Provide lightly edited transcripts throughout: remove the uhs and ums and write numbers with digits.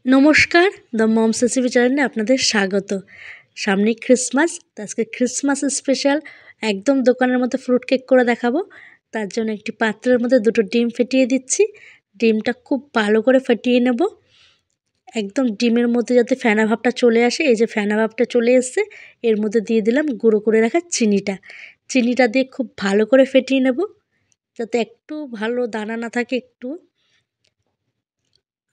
নমস্কার, the moms recipe চ্যানেলে আপনাদের স্বাগত। সামনেই ক্রিসমাস, তো আজকে ক্রিসমাস স্পেশাল একদম দোকানের মতো ফ্রুট কেক করে দেখাবো। তার জন্য একটি পাত্রের মধ্যে দুটো ডিম ফেটিয়ে দিচ্ছি। ডিমটা খুব ভালো করে ফেটিয়ে নেব, একদম ডিমের মধ্যে যাতে ফেনা ভাবটা চলে আসে। এই যে ফেনা ভাবটা চলে এসছে, এর মধ্যে দিয়ে দিলাম গুঁড়ো করে রাখা চিনিটা দিয়ে খুব ভালো করে ফেটিয়ে নেব, যাতে একটু ভালো দানা না থাকে একটু।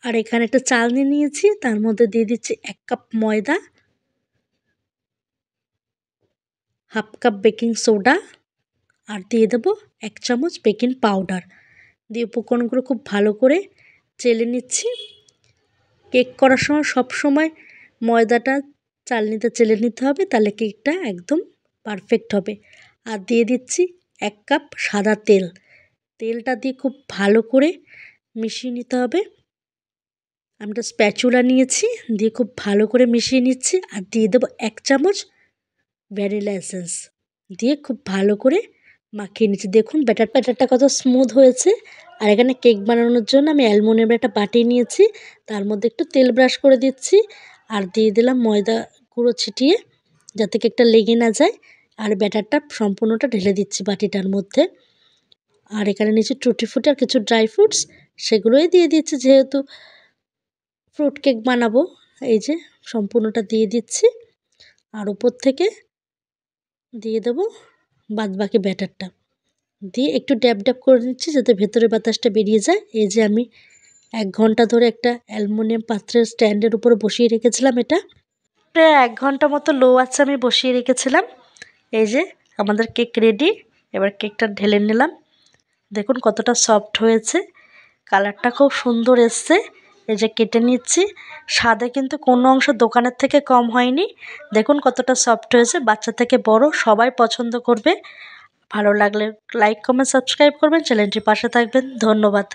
আর এখানে একটা চালনি নিয়েছি, তার মধ্যে দিয়ে দিচ্ছি 1 কাপ ময়দা, হাফ কাপ বেকিং সোডা, আর দিয়ে দেবো 1 চামচ বেকিং পাউডার। দিয়ে উপকরণগুলো খুব ভালো করে চেলে নিচ্ছি। কেক করার সময় সব সময় ময়দাটা চালনিতে চেলে নিতে হবে, তাহলে কেকটা একদম পারফেক্ট হবে। আর দিয়ে দিচ্ছি 1 কাপ সাদা তেল। তেলটা দিয়ে খুব ভালো করে মিশিয়ে নিতে হবে। আমি একটা স্প্যাচুলা নিয়েছি, দিয়ে খুব ভালো করে মিশিয়ে নিচ্ছি। আর দিয়ে দেবো 1 চামচ ভ্যানিলা এসেন্স, দিয়ে খুব ভালো করে মাখিয়ে নিচ্ছি। দেখুন ব্যাটারটা কত স্মুথ হয়েছে। আর এখানে কেক বানানোর জন্য আমি অ্যালুমিনিয়ামের একটা বাটি নিয়েছি, তার মধ্যে একটু তেল ব্রাশ করে দিচ্ছি। আর দিয়ে দিলাম ময়দা গুঁড়ো ছিটিয়ে, যাতে কেকটা লেগে না যায়। আর ব্যাটারটা সম্পূর্ণটা ঢেলে দিচ্ছি বাটিটার মধ্যে। আর এখানে নিচে টুটি ফ্রুটি আর কিছু ড্রাই ফ্রুটস, সেগুলোই দিয়ে দিচ্ছি, যেহেতু ফ্রুট কেক বানাবো। এই যে সম্পূর্ণটা দিয়ে দিচ্ছি। আর উপর থেকে দিয়ে দেবো বাদবাকি ব্যাটারটা, দিয়ে একটু ড্যাব করে নিচ্ছি, যাতে ভেতরে বাতাসটা বেরিয়ে যায়। এই যে আমি 1 ঘন্টা ধরে একটা অ্যালুমিনিয়াম পাত্রের স্ট্যান্ডের উপরে বসিয়ে রেখেছিলাম। এটা প্রায় 1 ঘন্টা মতো লো আছে আমি বসিয়ে রেখেছিলাম। এই যে আমাদের কেক রেডি। এবার কেকটা ঢেলে নিলাম। দেখুন কতটা সফট হয়েছে, কালারটা খুব সুন্দর এসছে। এই যে কেটে নিচ্ছি, স্বাদে কিন্তু কোনো অংশ দোকানের থেকে কম হয়নি। দেখুন কতটা সফট হয়েছে, বাচ্চা থেকে বড় সবাই পছন্দ করবে। ভালো লাগলে লাইক কমেন্ট সাবস্ক্রাইব করবেন, চ্যানেলটির পাশে থাকবেন। ধন্যবাদ।